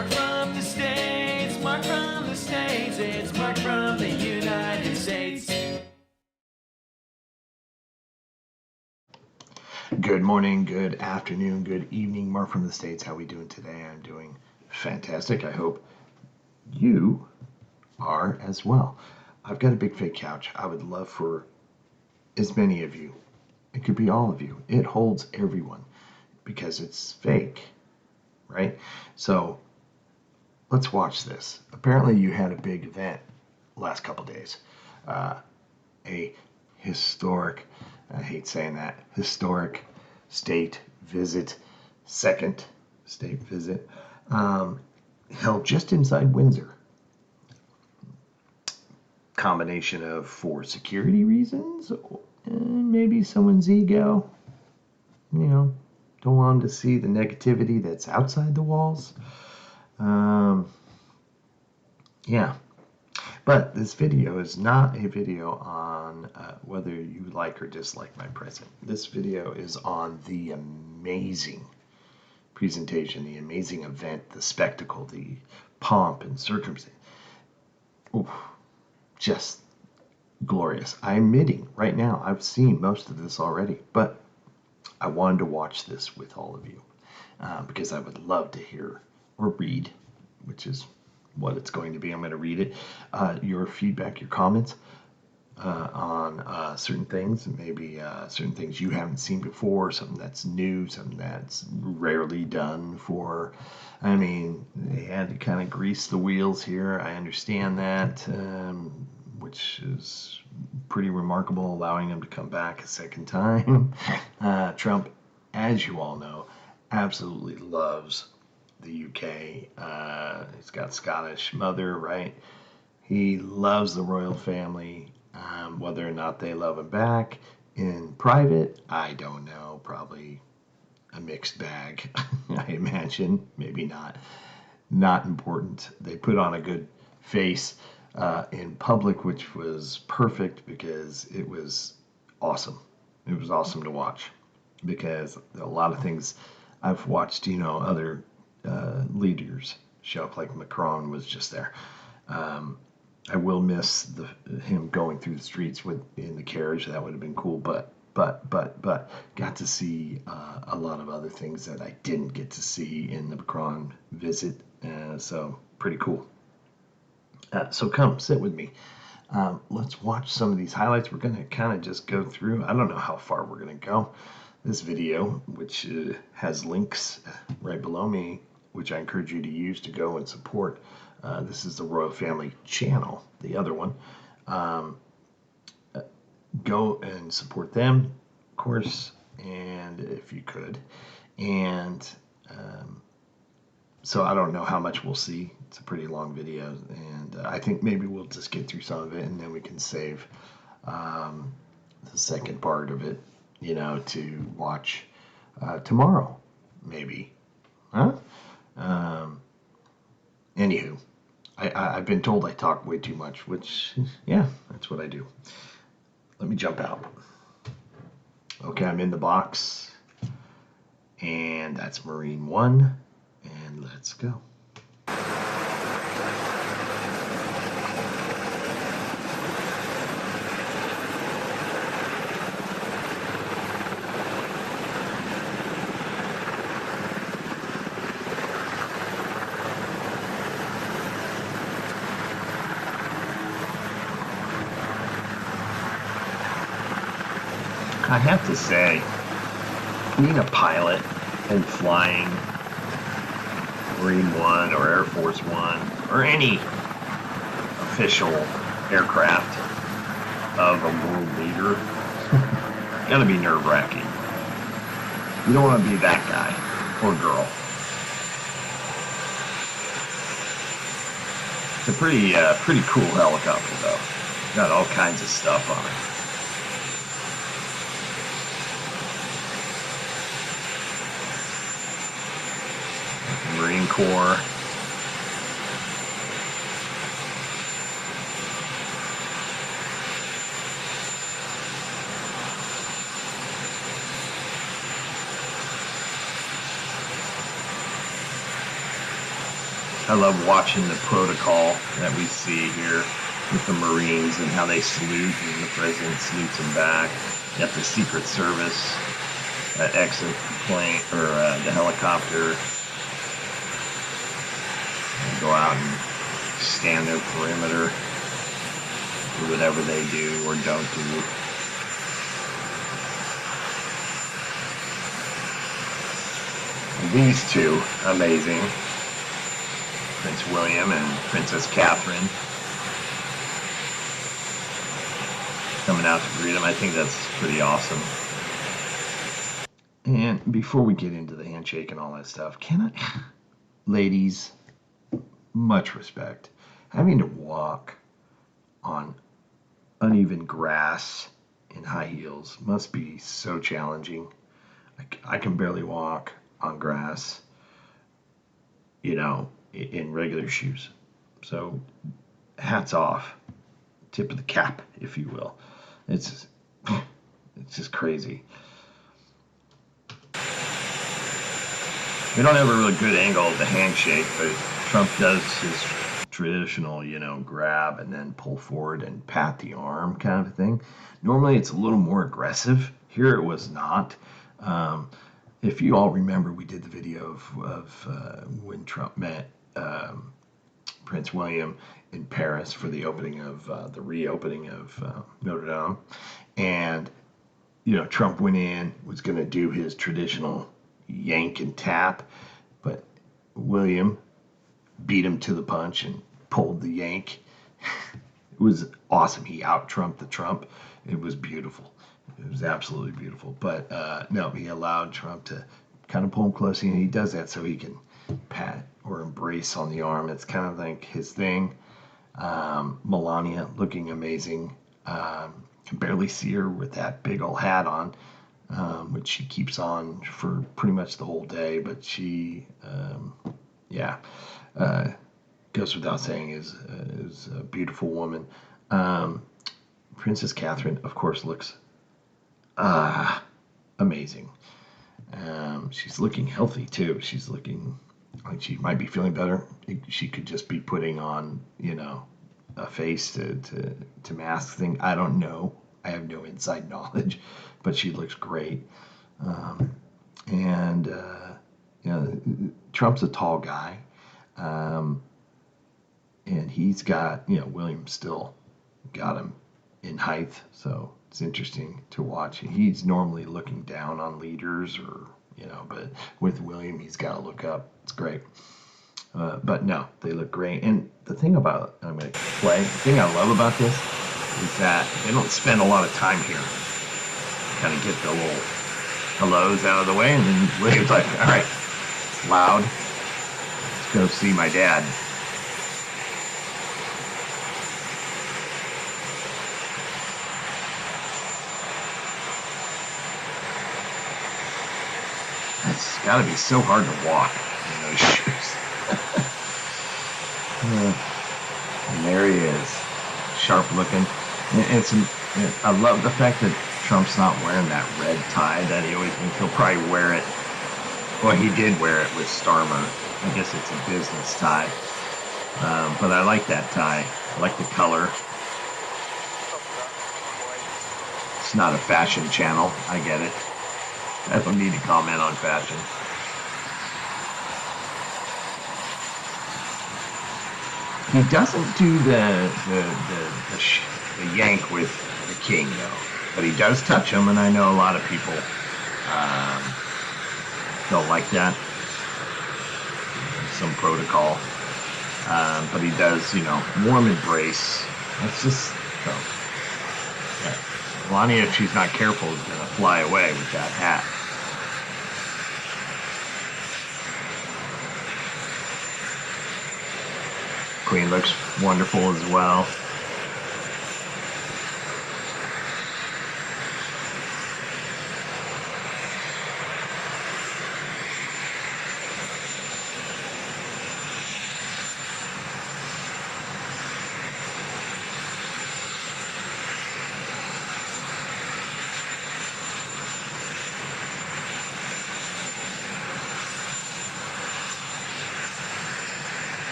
Mark from the States, Mark from the States, it's Mark from the United States. Good morning, good afternoon, good evening, Mark from the States. How are we doing today? I'm doing fantastic. I hope you are as well. I've got a big fake couch. I would love for as many of you. It could be all of you. It holds everyone because it's fake, right? So let's watch this. Apparently you had a big event last couple days. A historic, I hate saying that, historic state visit, second state visit, held just inside Windsor. Combination of for security reasons, and maybe someone's ego, don't want them to see the negativity that's outside the walls. Yeah. But this video is not a video on whether you like or dislike my present. This video is on the amazing presentation, the amazing event, the spectacle, the pomp and circumstance. Oof, just glorious. I'm admitting right now, I've seen most of this already, but I wanted to watch this with all of you because I would love to hear or read, which is what it's going to be. I'm going to read it. Your feedback, your comments on certain things, maybe certain things you haven't seen before, something that's new, something that's rarely done for. I mean, they had to kind of grease the wheels here. I understand that, which is pretty remarkable, allowing them to come back a second time. Trump, as you all know, absolutely loves the UK. He's got Scottish mother, right? He loves the royal family. Whether or not they love him back in private, I don't know. Probably a mixed bag, I imagine. Maybe not. Not important. They put on a good face in public, which was perfect because it was awesome. It was awesome to watch because a lot of things I've watched, other leaders show up, like Macron was just there. I will miss him going through the streets in the carriage. That would have been cool, but got to see a lot of other things that I didn't get to see in the Macron visit. So pretty cool. So come sit with me. Let's watch some of these highlights. We're going to kind of just go through. I don't know how far we're going to go. This video, which has links right below me, which I encourage you to use to go and support. This is the Royal Family channel, the other one. Go and support them, of course, and if you could. And so I don't know how much we'll see. It's a pretty long video, and I think maybe we'll just get through some of it, and then we can save the second part of it, to watch tomorrow, maybe. Huh? Anywho, I've been told I talk way too much, which, yeah, that's what I do. Let me jump out. Okay, I'm in the box, and that's Marine 1, and let's go. I have to say, being a pilot and flying Marine One or Air Force One or any official aircraft of a world leader, gotta be nerve-wracking. You don't want to be that guy or girl. It's a pretty cool helicopter though. Got all kinds of stuff on it. Marine Corps. I love watching the protocol that we see here with the Marines and how they salute, and the president salutes them back. You have the Secret Service exit plane or the helicopter and go out and stand their perimeter, do whatever they do or don't do. And these two, amazing. Prince William and Princess Catherine coming out to greet him. I think that's pretty awesome. And before we get into the handshake and all that stuff, ladies, much respect. Having to walk on uneven grass in high heels must be so challenging. I can barely walk on grass, in regular shoes. So hats off, tip of the cap, if you will. It's just crazy. We don't have a really good angle of the handshake, but Trump does his traditional, grab and then pull forward and pat the arm kind of thing. Normally it's a little more aggressive. Here it was not. If you all remember, we did the video of when Trump met Prince William in Paris for the opening of the reopening of Notre Dame, and Trump went in, was going to do his traditional yank and tap, but William beat him to the punch and pulled the yank. It was awesome. He out-Trumped the Trump. It was beautiful. It was absolutely beautiful. But no, he allowed Trump to kind of pull him close, and he does that so he can pat or embrace on the arm. It's kind of like his thing. Melania looking amazing. Can barely see her with that big old hat on, which she keeps on for pretty much the whole day. But she, goes without saying, is a beautiful woman. Princess Catherine, of course, looks amazing. She's looking healthy too. She's looking like she might be feeling better. She could just be putting on, a face to mask thing. I don't know. I have no inside knowledge, but she looks great. Trump's a tall guy, and he's got, William still got him in height, so it's interesting to watch. He's normally looking down on leaders, or but with William, he's got to look up. It's great. But no, they look great. And the thing I love about this is that they don't spend a lot of time here. Kind of get the little hellos out of the way, and then William's like, all right, it's loud. Let's go see my dad. It's got to be so hard to walk in those shoes. And there he is, sharp looking. I love the fact that Trump's not wearing that red tie that he always thinks. He'll probably wear it. Well, he did wear it with Starmer. I guess it's a business tie. But I like that tie. I like the color. It's not a fashion channel. I get it. I don't need to comment on fashion. He doesn't do the yank with the king, though. But he does touch him, and I know a lot of people don't like that. Some protocol. But he does, warm embrace. That's just, Melania, if she's not careful, is going to fly away with that hat. Queen looks wonderful as well.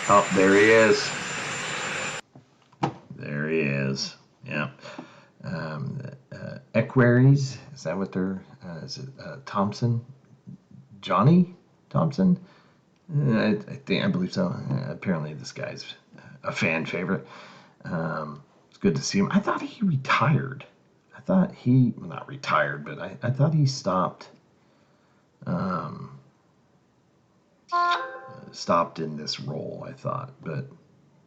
Oh, there he is. There he is. Yeah. Equerries, is that what they're, is it Thompson? Johnny Thompson? I believe so. Apparently this guy's a fan favorite. It's good to see him. I thought he retired. I thought he, well, not retired, but I thought he stopped stopped in this role, I thought. But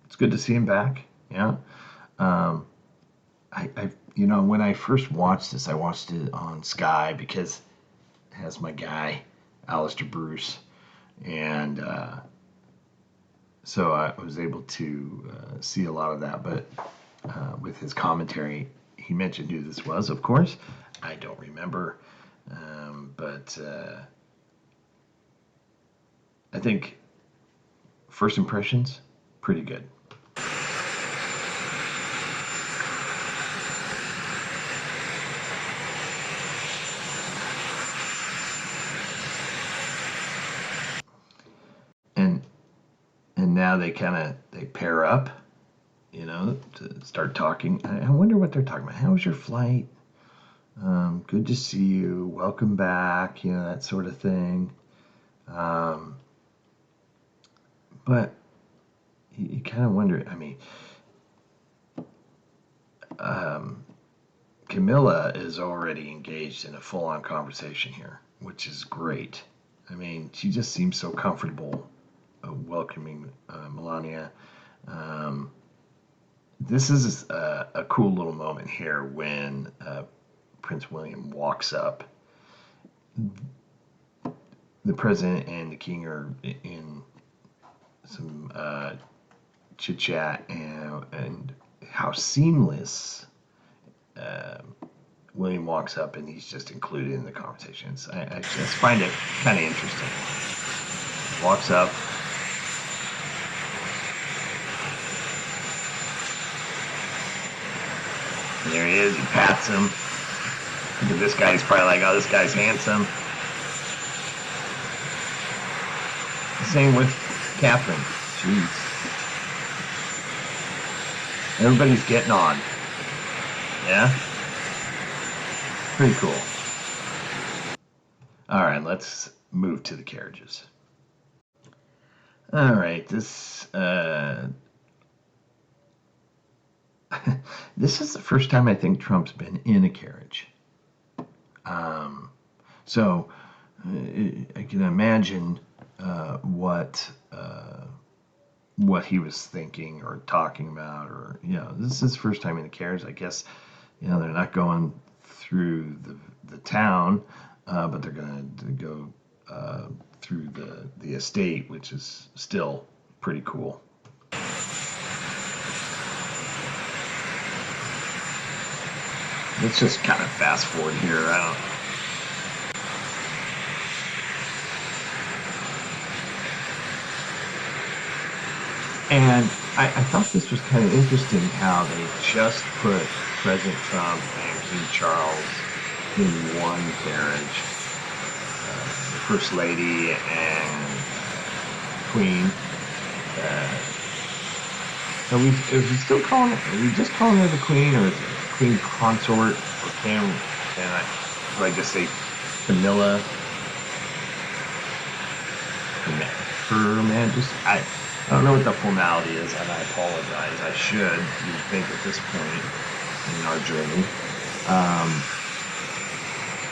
it's good to see him back. Yeah. When I first watched this, I watched it on Sky because it has my guy, Alistair Bruce. And so I was able to see a lot of that. But with his commentary, he mentioned who this was, of course. I don't remember. But I think first impressions, pretty good. And now they pair up, to start talking. I wonder what they're talking about. How was your flight? Good to see you. Welcome back. That sort of thing. But you kind of wonder. I mean, Camilla is already engaged in a full-on conversation here, which is great. I mean, she just seems so comfortable welcoming Melania. This is a cool little moment here when Prince William walks up. The president and the king are in some chit chat, and how seamless William walks up and he's just included in the conversations. I just find it kind of interesting. Walks up. And there he is. He pats him. This guy's probably like, oh, this guy's handsome. Same with Catherine. Jeez. Everybody's getting on. Yeah? Pretty cool. All right, let's move to the carriages. All right, this this is the first time I think Trump's been in a carriage. So I can imagine what he was thinking or talking about, or this is his first time in a carriage. I guess they're not going through the town, but they're going to go through the estate, which is still pretty cool. Let's just kind of fast forward here. And I thought this was kind of interesting how they just put President Trump and King Charles in one carriage. The First Lady and Queen. Are we still calling it? Are we just calling her the Queen, or is it Queen Consort, or do I just say Camilla? Her Majesty. I don't know what the formality is, and I apologize. I should, you'd think, at this point in our journey.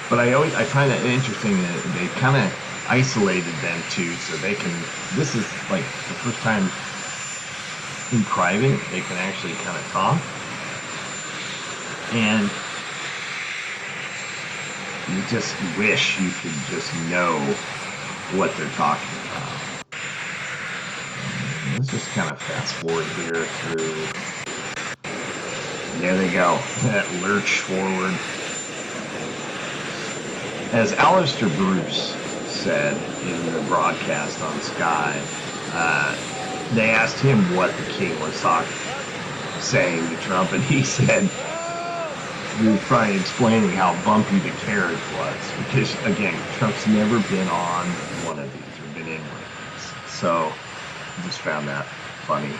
But I find that interesting that they kind of isolated them too, so they can. This is like the first time in private they can actually kind of talk, and you just wish you could just know what they're talking about. Let's just kind of fast forward here through. There they go. That lurch forward. As Alistair Bruce said in the broadcast on Sky, they asked him what the king was saying to Trump, and he said he was probably explaining how bumpy the carriage was, because again, Trump's never been on one of these or been in one of these. So I just found that funny.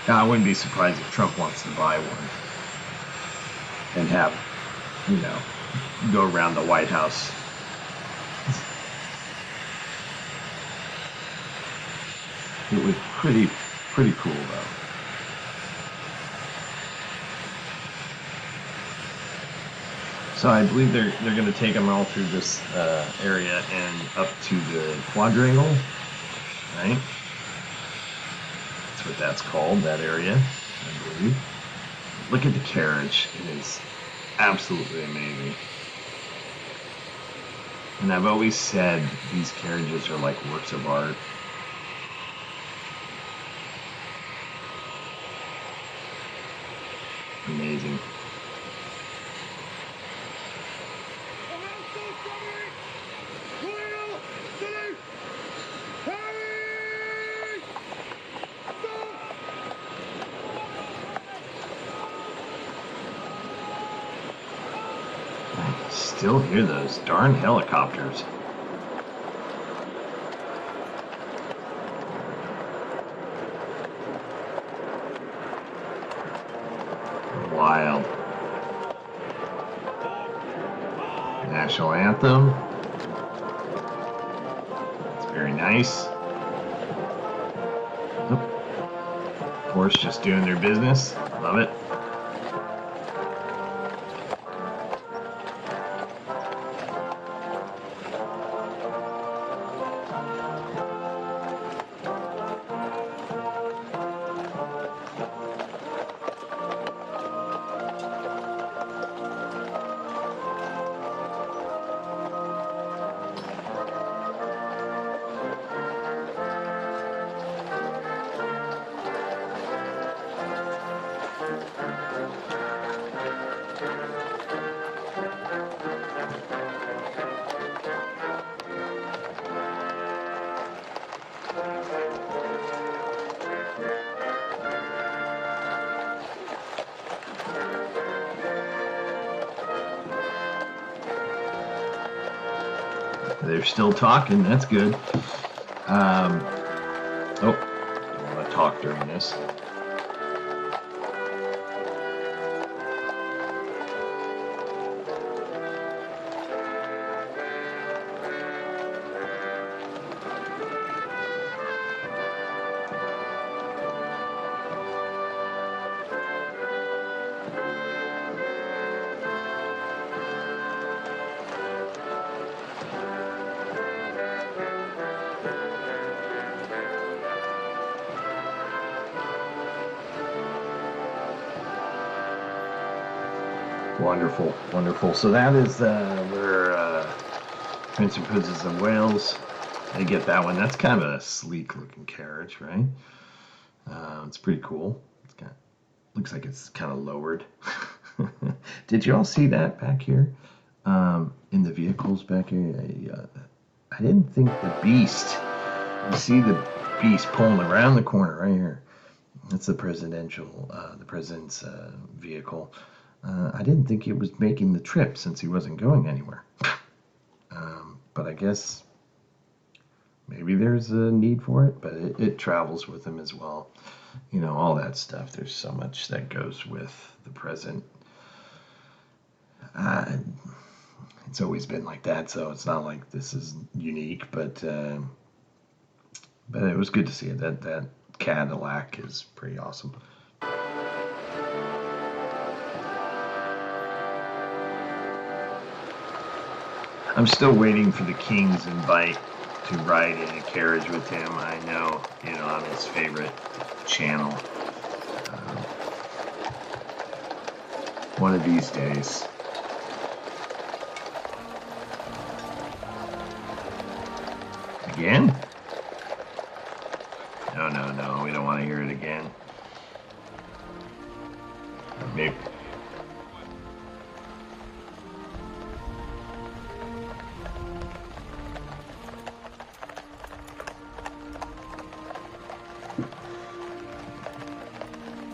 Now, I wouldn't be surprised if Trump wants to buy one and have, you know, go around the White House. It was pretty cool though. So I believe they're going to take them all through this area and up to the quadrangle, right? That's what that's called, that area, I believe. Look at the carriage. It is absolutely amazing. And I've always said these carriages are like works of art. Amazing. I still hear those darn helicopters. Wild. National anthem. It's very nice. Of course, just doing their business. Love it. They're still talking. That's good. Oh, don't want to talk during this. Wonderful, wonderful. So that is where Prince and Princess of Wales, they get that one. That's kind of a sleek looking carriage, right? It's pretty cool. It's got, looks like it's kind of lowered. Did you all see that back here? In the vehicles back here? I didn't think the Beast, you see the Beast pulling around the corner right here. That's the president's vehicle. I didn't think he was making the trip since he wasn't going anywhere. But I guess maybe there's a need for it, but it travels with him as well. You know, all that stuff. There's so much that goes with the president. It's always been like that, so it's not like this is unique, but it was good to see it. That Cadillac is pretty awesome. I'm still waiting for the King's invite to ride in a carriage with him. I know, you know, on his favorite channel. One of these days. Again? No, we don't want to hear it again. Maybe.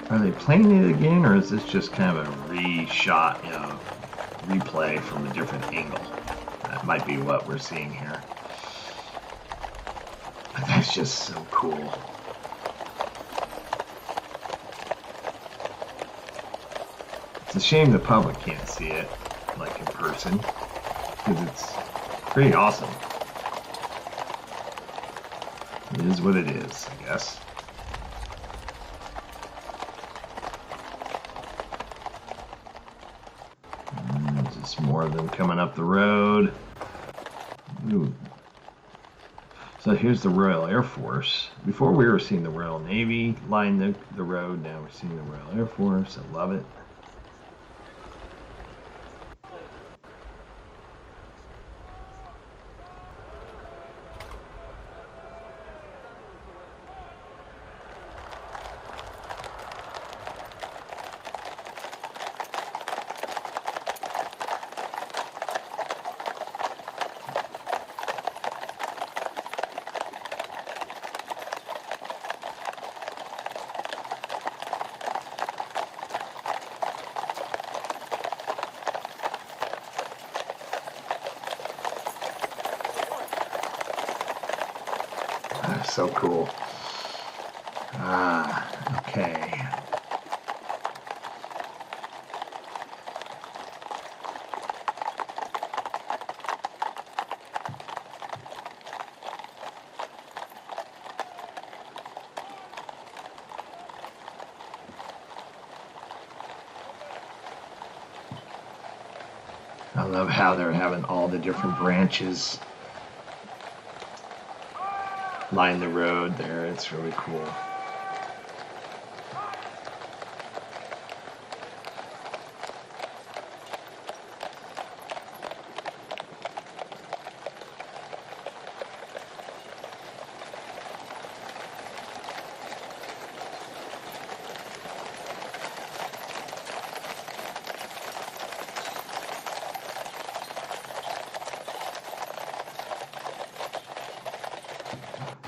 Are they playing it again, or is this just kind of a reshot, you know, replay from a different angle? That might be what we're seeing here. It's just so cool. It's a shame the public can't see it, like in person, because it's pretty awesome. It is what it is, I guess. And just more of them coming up the road. Ooh. So here's the Royal Air Force. Before we were seeing the Royal Navy line the road. Now we're seeing the Royal Air Force. I love it. So cool. Okay. I love how they're having all the different branches line the road there. It's really cool.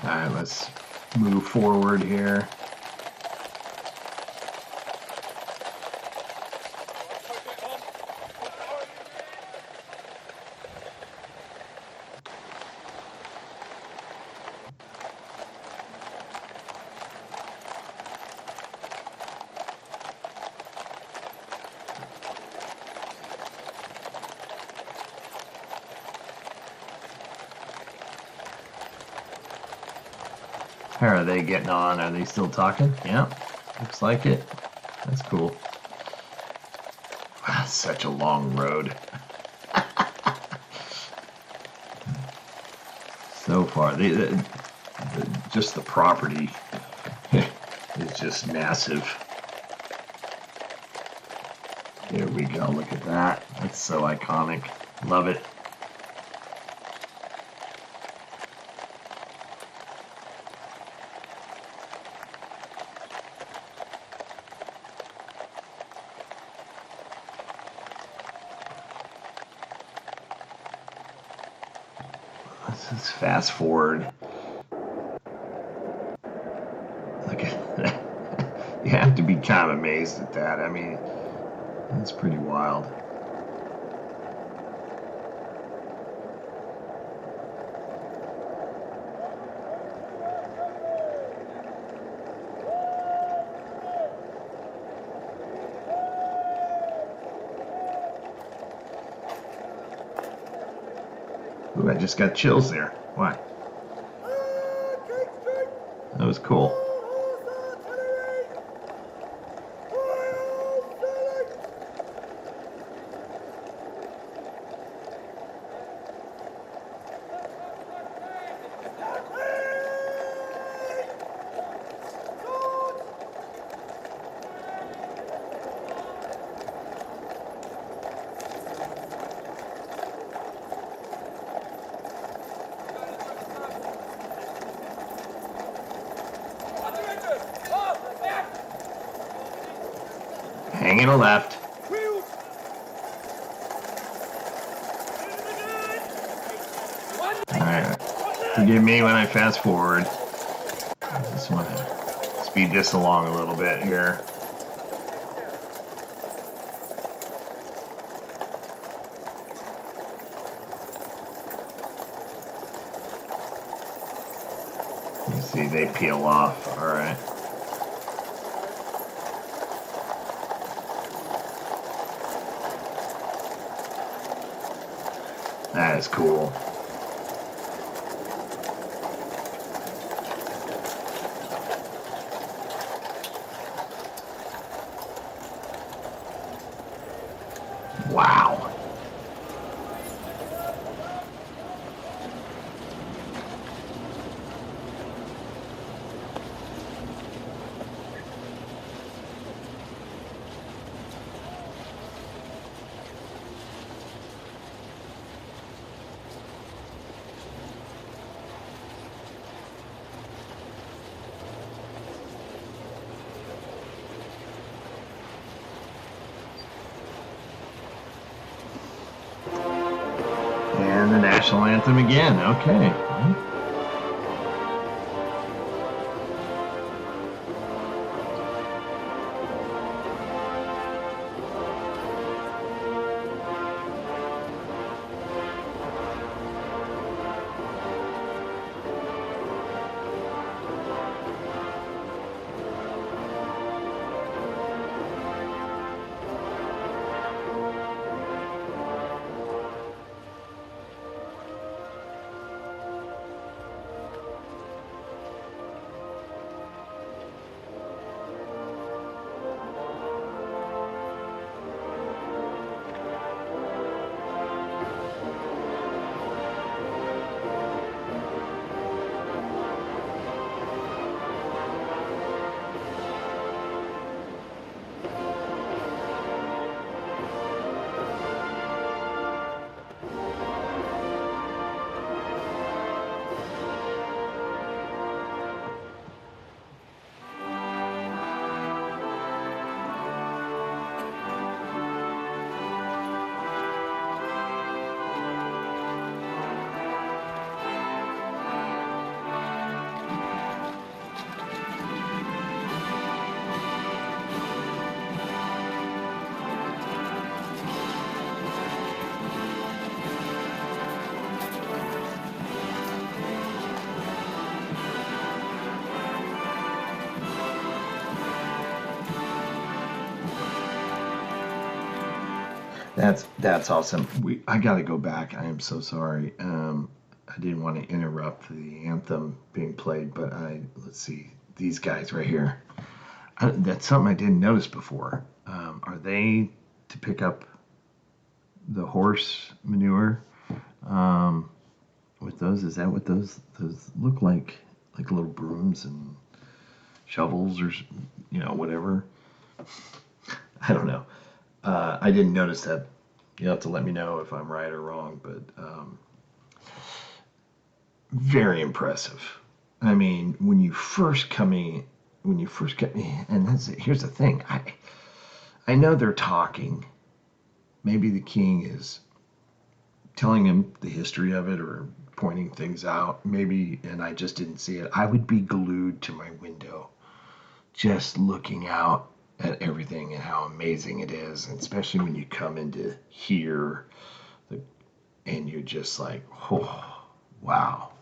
All right, let's move forward here. How are they getting on? Are they still talking? Yeah, looks like it. That's cool. Wow, such a long road. So far, just the property is just massive. There we go. Look at that. That's so iconic. Love it. Let's fast forward. Look at that. You have to be kind of amazed at that. I mean, it's pretty wild. Ooh, I just got chills there. Why? That was cool. Hanging a left. Alright, forgive me when I fast forward. I just want to speed this along a little bit here. You see, they peel off. All right. That is cool. Wow. And the national anthem again. Okay. That's awesome. I got to go back. I am so sorry. I didn't want to interrupt the anthem being played, but let's see, these guys right here. That's something I didn't notice before. Are they to pick up the horse manure with those? Is that what those look like? Like little brooms and shovels, or whatever. I don't know. I didn't notice that. You'll have to let me know if I'm right or wrong, but very impressive. I mean, when you first get me, and here's the thing. I know they're talking. Maybe the king is telling him the history of it or pointing things out. Maybe, and I just didn't see it. I would be glued to my window, just looking out at everything and how amazing it is, and especially when you come into here, and you're just like, oh, wow,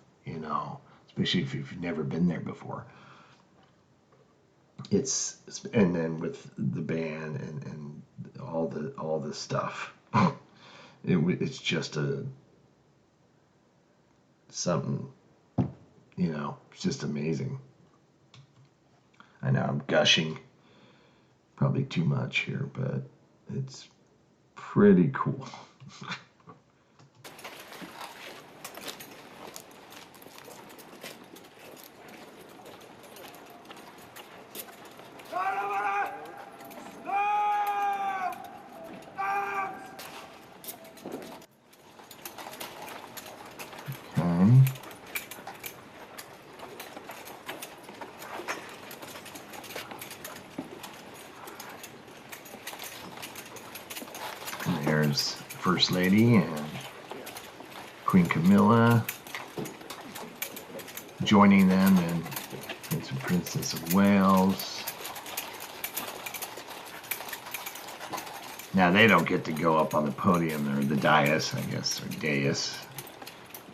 especially if you've never been there before. And then with the band and all the stuff, it's just something, it's just amazing. I know I'm gushing. Probably too much here, but it's pretty cool. Okay. There's First Lady and Queen Camilla joining them, and Prince and Princess of Wales. Now they don't get to go up on the podium or the dais, I guess, or dais,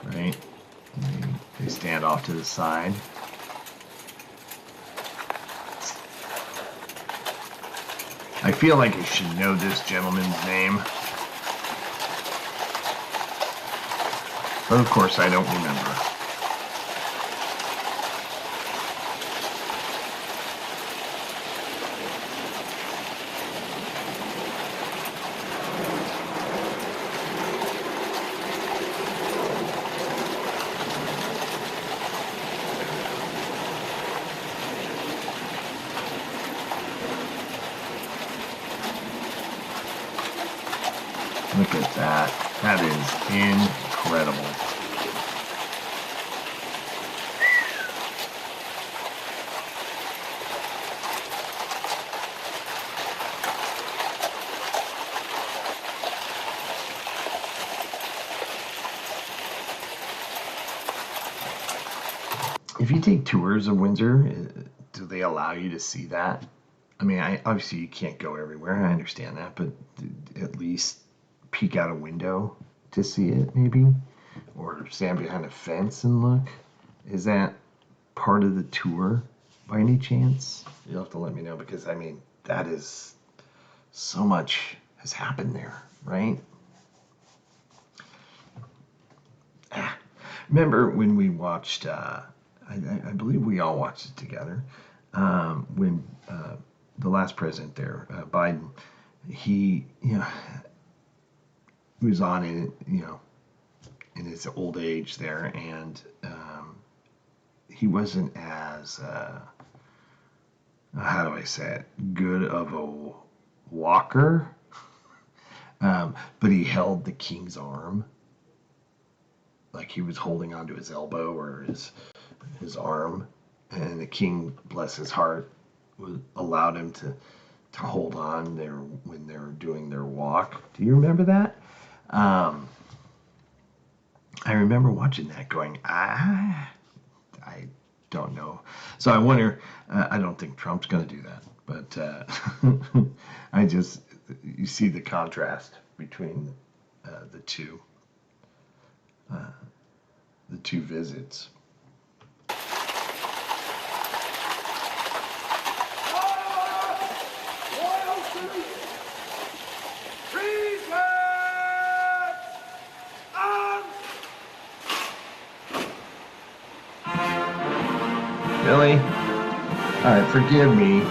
right? They stand off to the side. I feel like I should know this gentleman's name, but of course I don't remember. Look at that. That is incredible. If you take tours of Windsor, do they allow you to see that? I mean, obviously you can't go everywhere. I understand that, but at least peek out a window to see it, maybe, or stand behind a fence and look. Is that part of the tour by any chance? You'll have to let me know, because I mean, that is, so much has happened there, right? Remember when we watched, I believe we all watched it together, when the last president there, Biden, he, he was on it, in his old age there, and he wasn't as, how do I say it, good of a walker, but he held the king's arm, like he was holding onto his elbow or his arm, and the king, bless his heart, allowed him to hold on there when they were doing their walk. Do you remember that? I remember watching that going, I don't know. So I wonder, I don't think Trump's going to do that, but you see the contrast between the two visits. Really? All right, forgive me.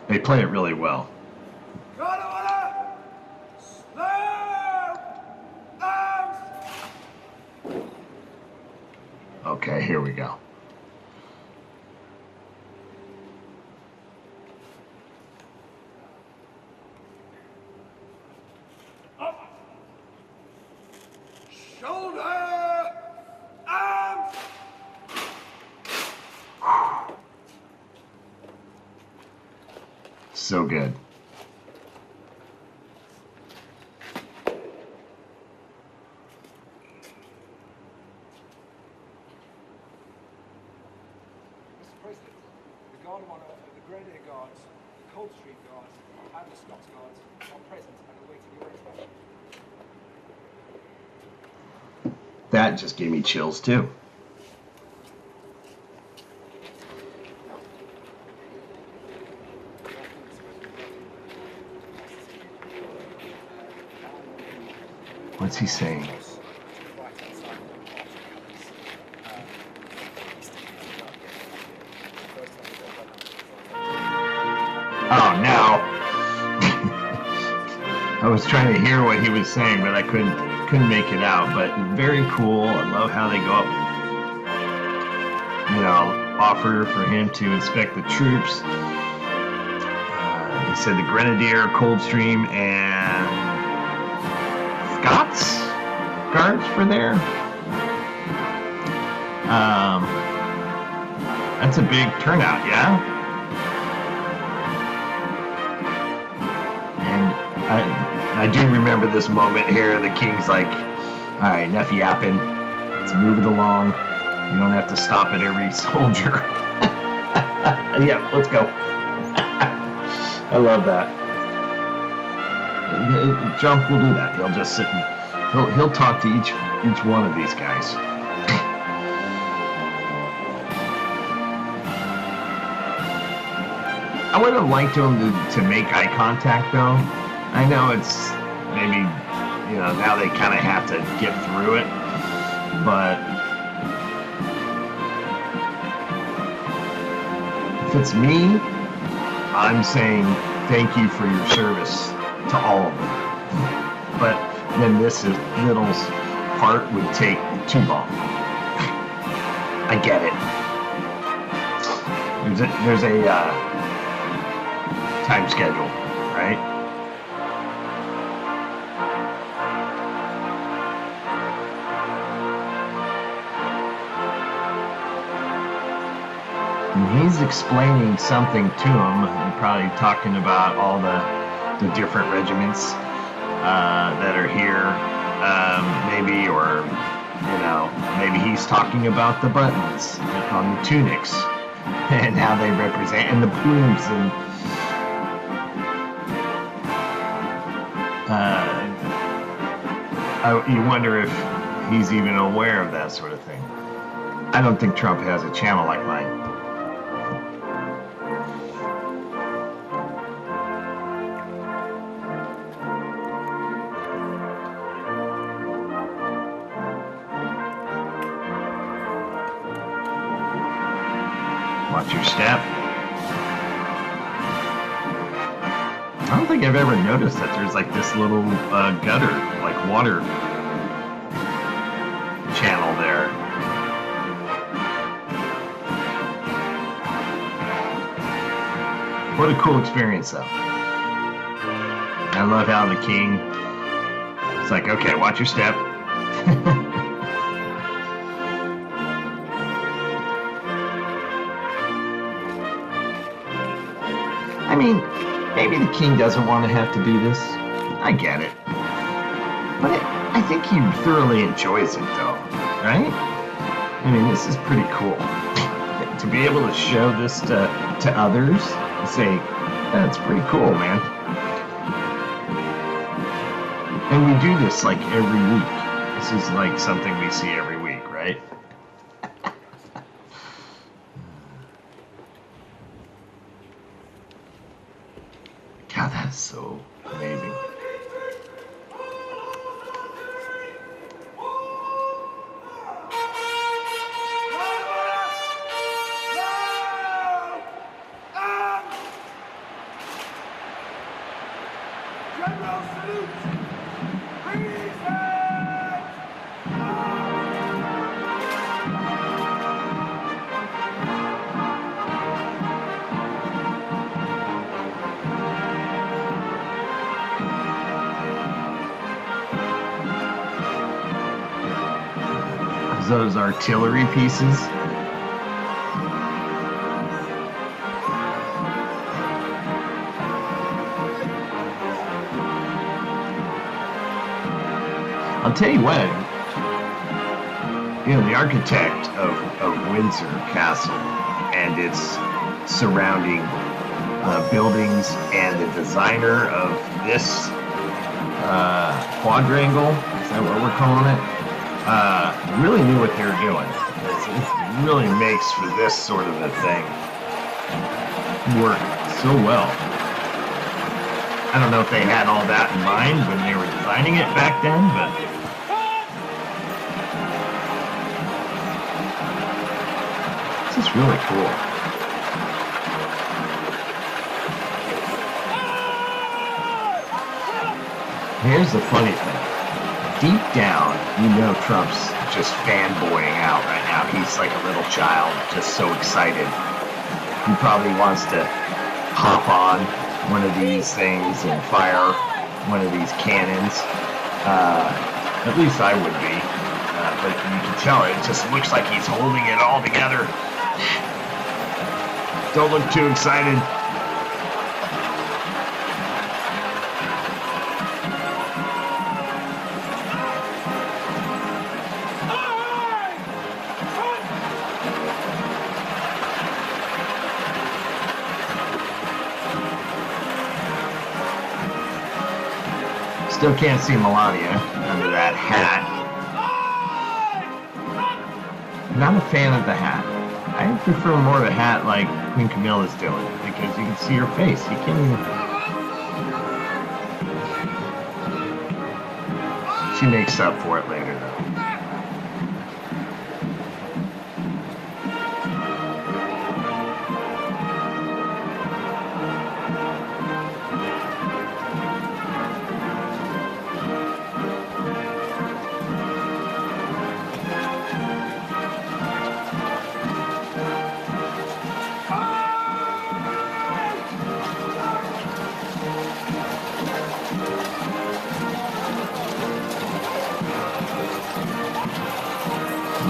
They play it really well. Okay, here we go. Up, shoulder, arms. So good. The Guard of Honour, the Grenadier Guards, the Coldstream Guards, and the Scots Guards are present and awaiting your inspection. That just gave me chills too. What's he saying? now. I was trying to hear what he was saying, but I couldn't make it out. But very cool. I love how they go up, offer for him to inspect the troops. He said the Grenadier, Coldstream, and Scots guards were there. That's a big turnout, yeah? And I do remember this moment here. The king's like, all right, enough yapping. Let's move it along. You don't have to stop at every soldier. Yeah, let's go. I love that. Trump will do that. He'll just sit and he'll talk to each one of these guys. I would have liked him to make eye contact, though. I know it's maybe, now they kind of have to get through it, but if it's me, I'm saying thank you for your service to all of them. But then this little part would take too long. I get it. There's a time schedule, right? And he's explaining something to him, probably talking about all the different regiments that are here, maybe, or maybe he's talking about the buttons on the tunics and how they represent, and the plumes, and you wonder if he's even aware of that sort of thing. I don't think Trump has a channel like mine. Watch your step. I don't think I've ever noticed that there's like this little gutter, like water channel there. What a cool experience, though. I love how the king is like, okay, watch your step. I mean, maybe the king doesn't want to have to do this. I get it. But I think he thoroughly enjoys it, though, right? I mean, this is pretty cool. To be able to show this to others and say, that's pretty cool, man. And we do this like every week. This is like something we see every week, right? God, that is so amazing. General salute! Those artillery pieces. I'll tell you what, the architect of Windsor Castle and its surrounding buildings, and the designer of this quadrangle, is that what we're calling it? Really knew what they were doing. It really makes for this sort of a thing work so well. I don't know if they had all that in mind when they were designing it back then, but this is really cool. Here's the funny thing. Deep down, you know Trump's just fanboying out right now. He's like a little child, just so excited. He probably wants to hop on one of these things and fire one of these cannons. At least I would be. But you can tell it just looks like he's holding it all together. Don't look too excited. Still can't see Melania under that hat. Not a fan of the hat. I prefer more of a hat like Queen Camilla's doing, because you can see her face. You can't even... She makes up for it later, though.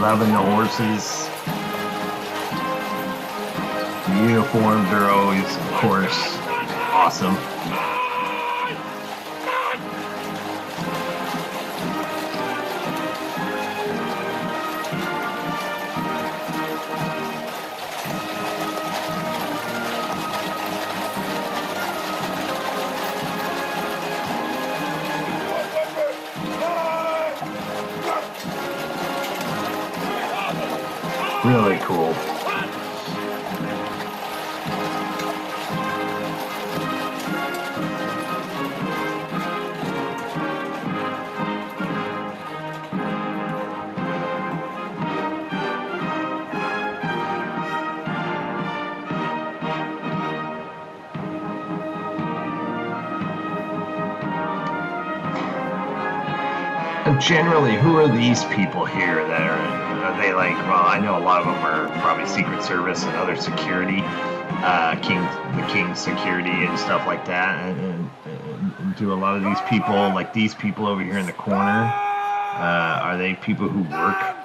Loving the horses. The uniforms are always, of course, awesome. Really cool. And generally, who are these people here that are they like, well, I know a lot of them are probably Secret Service and other security, the King's security and stuff like that, and do a lot of these people, like these people over here in the corner, are they people who work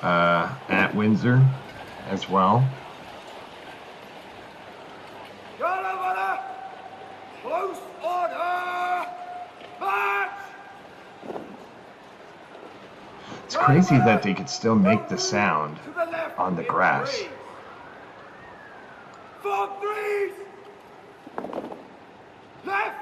at Windsor as well? Close order! March! It's crazy that they could still make the sound on the grass. Form threes! Left!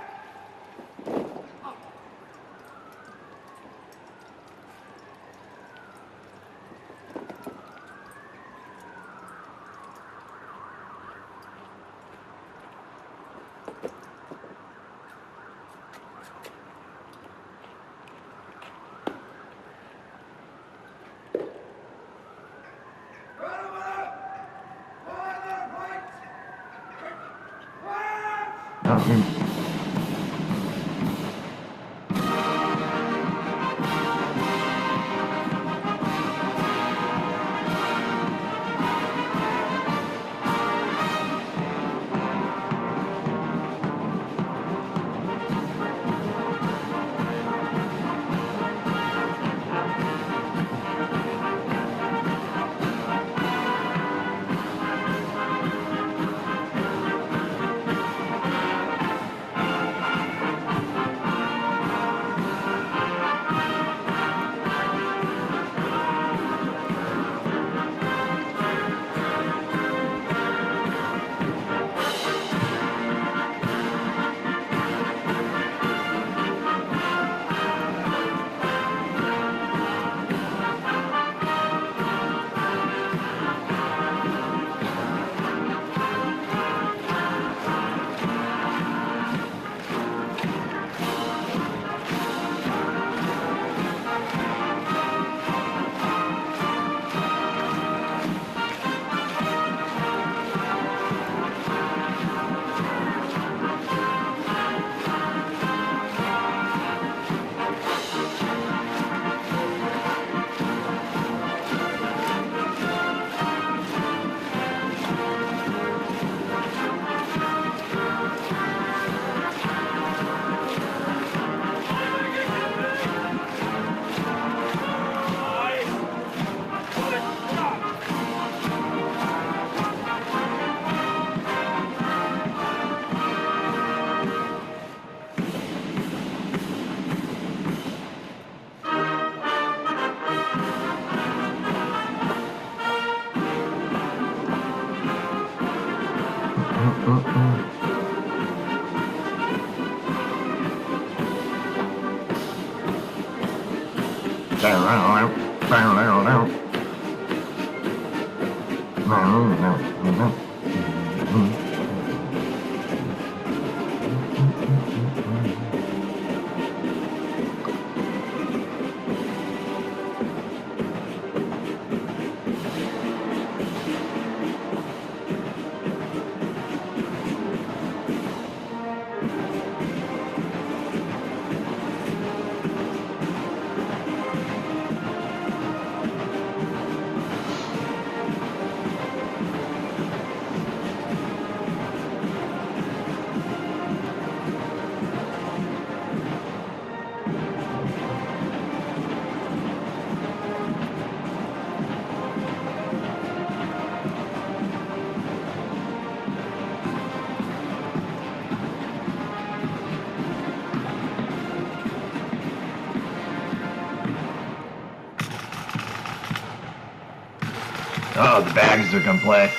Oh, the bags are gonna play.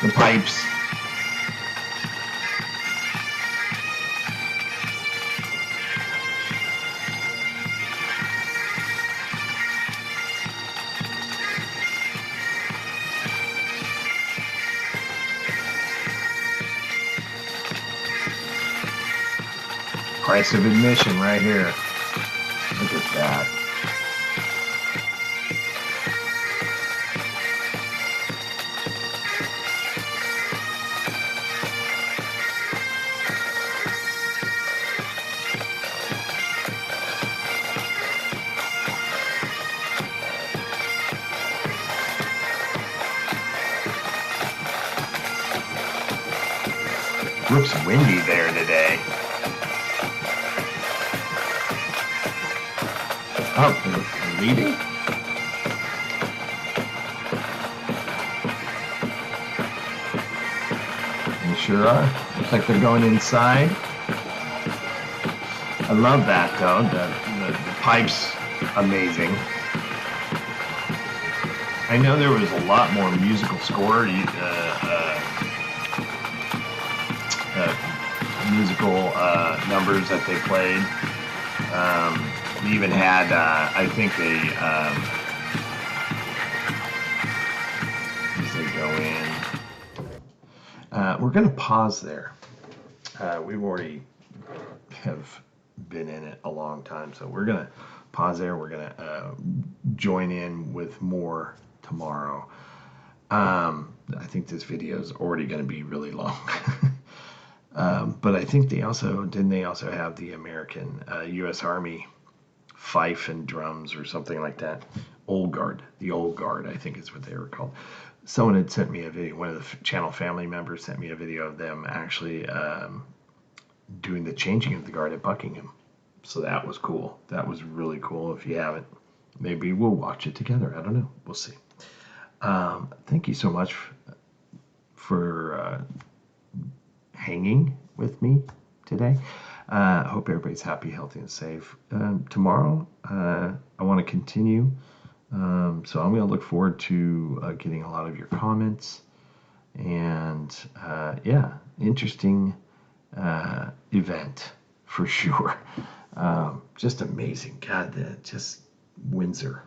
The pipes. Price of admission right here. Look at that. Looks windy there today. Oh, they're leading. They sure are. Looks like they're going inside. I love that though. The pipe's amazing. I know there was a lot more musical score. Musical numbers that they played. We even had, I think as they go in. We're going to pause there. We've already have been in it a long time, so we're going to pause there. We're going to join in with more tomorrow. I think this video is already going to be really long. But I think they also have the American U.S. Army fife and drums or something like that. Old Guard, the Old Guard, I think is what they were called. Someone had sent me a video. One of the channel family members sent me a video of them actually doing the changing of the guard at Buckingham. So that was cool. That was really cool. If you haven't, maybe we'll watch it together. I don't know. We'll see. Thank you so much for hanging with me today. I hope everybody's happy, healthy, and safe. Tomorrow, I want to continue. So I'm going to look forward to getting a lot of your comments. And yeah, interesting event for sure. Just amazing. God, just Windsor.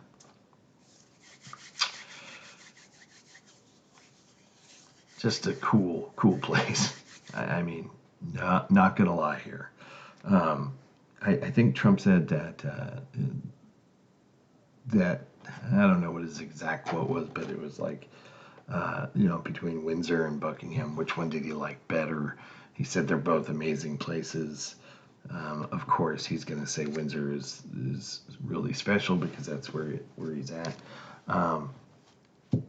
Just a cool place. I mean, not gonna lie here. I think Trump said that I don't know what his exact quote was, but it was like, between Windsor and Buckingham, which one did he like better? He said they're both amazing places. Of course, he's gonna say Windsor is really special because that's where he's at.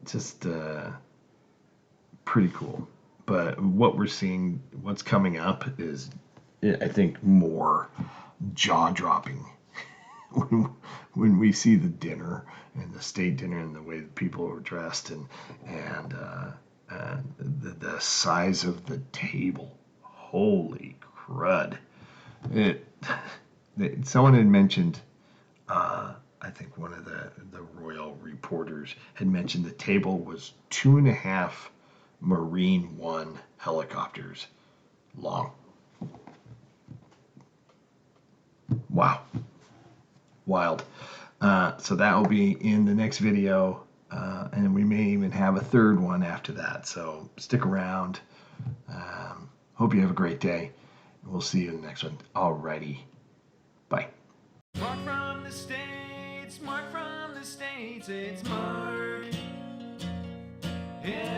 Just pretty cool. But what we're seeing, what's coming up is, I think, more jaw-dropping. when we see the dinner and the state dinner and the way that people are dressed and the size of the table. Holy crud. Someone had mentioned, I think one of the royal reporters had mentioned the table was 2.5 Marine One helicopters long. Wow. Wild. So that will be in the next video, and we may even have a third one after that. So stick around. Hope you have a great day. We'll see you in the next one. Alrighty. Bye. Mark from the States, Mark from the States, it's Mark. Yeah.